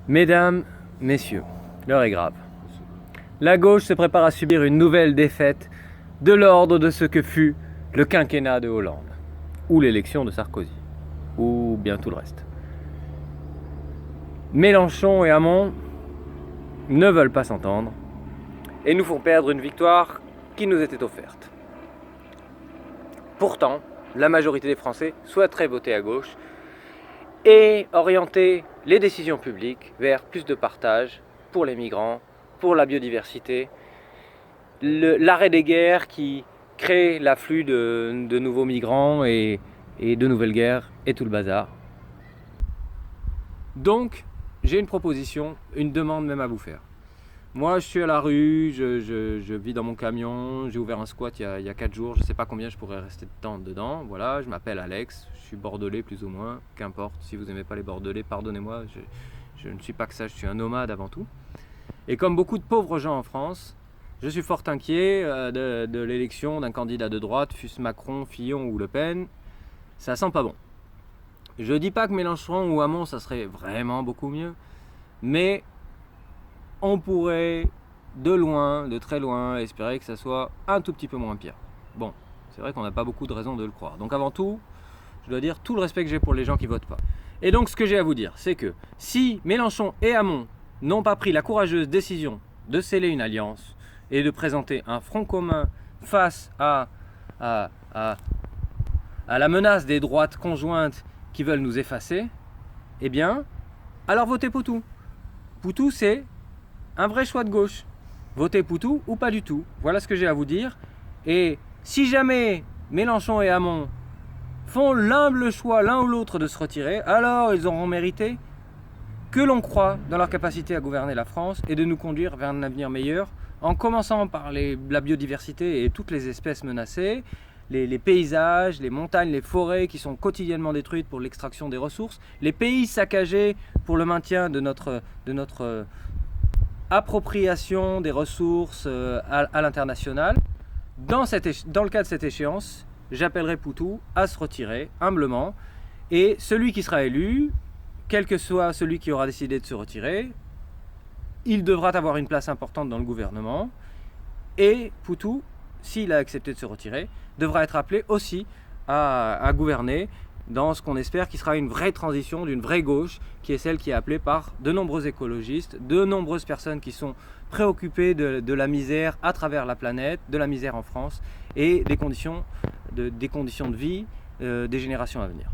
Mesdames, messieurs, l'heure est grave. La gauche se prépare à subir une nouvelle défaite de l'ordre de ce que fut le quinquennat de Hollande, ou l'élection de Sarkozy, ou bien tout le reste. Mélenchon et Hamon ne veulent pas s'entendre et nous font perdre une victoire qui nous était offerte. Pourtant, la majorité des Français souhaiterait voter à gauche et orienter les décisions publiques vers plus de partage pour les migrants, pour la biodiversité, l'arrêt des guerres qui crée l'afflux de nouveaux migrants et de nouvelles guerres et tout le bazar. Donc, j'ai une proposition, une demande même à vous faire. Moi, je suis à la rue, je vis dans mon camion, j'ai ouvert un squat il y a 4 jours, je ne sais pas combien je pourrais rester de temps dedans. Voilà, je m'appelle Alex, je suis bordelais plus ou moins, qu'importe. Si vous n'aimez pas les bordelais, pardonnez-moi, je ne suis pas que ça, je suis un nomade avant tout. Et comme beaucoup de pauvres gens en France, je suis fort inquiet de l'élection d'un candidat de droite, fût-ce Macron, Fillon ou Le Pen. Ça sent pas bon. Je dis pas que Mélenchon ou Hamon, ça serait vraiment beaucoup mieux, mais on pourrait, de loin, de très loin, espérer que ça soit un tout petit peu moins pire. Bon, c'est vrai qu'on n'a pas beaucoup de raisons de le croire. Donc avant tout, je dois dire tout le respect que j'ai pour les gens qui votent pas. Et donc ce que j'ai à vous dire, c'est que si Mélenchon et Hamon n'ont pas pris la courageuse décision de sceller une alliance et de présenter un front commun face à la menace des droites conjointes qui veulent nous effacer, eh bien, alors votez Poutou. Poutou, c'est un vrai choix de gauche. Votez Poutou ou pas du tout. Voilà ce que j'ai à vous dire. Et si jamais Mélenchon et Hamon font l'humble choix l'un ou l'autre de se retirer, alors ils auront mérité que l'on croit dans leur capacité à gouverner la France et de nous conduire vers un avenir meilleur, en commençant par la biodiversité et toutes les espèces menacées, les paysages, les montagnes, les forêts qui sont quotidiennement détruites pour l'extraction des ressources, les pays saccagés pour le maintien de notre appropriation des ressources à l'international. Dans le cas de cette échéance, j'appellerai Poutou à se retirer humblement, et celui qui sera élu, quel que soit celui qui aura décidé de se retirer, il devra avoir une place importante dans le gouvernement, et Poutou, s'il a accepté de se retirer, devra être appelé aussi à gouverner dans ce qu'on espère qui sera une vraie transition d'une vraie gauche, qui est celle qui est appelée par de nombreux écologistes, de nombreuses personnes qui sont préoccupées de la misère à travers la planète, de la misère en France et des conditions de vie des générations à venir.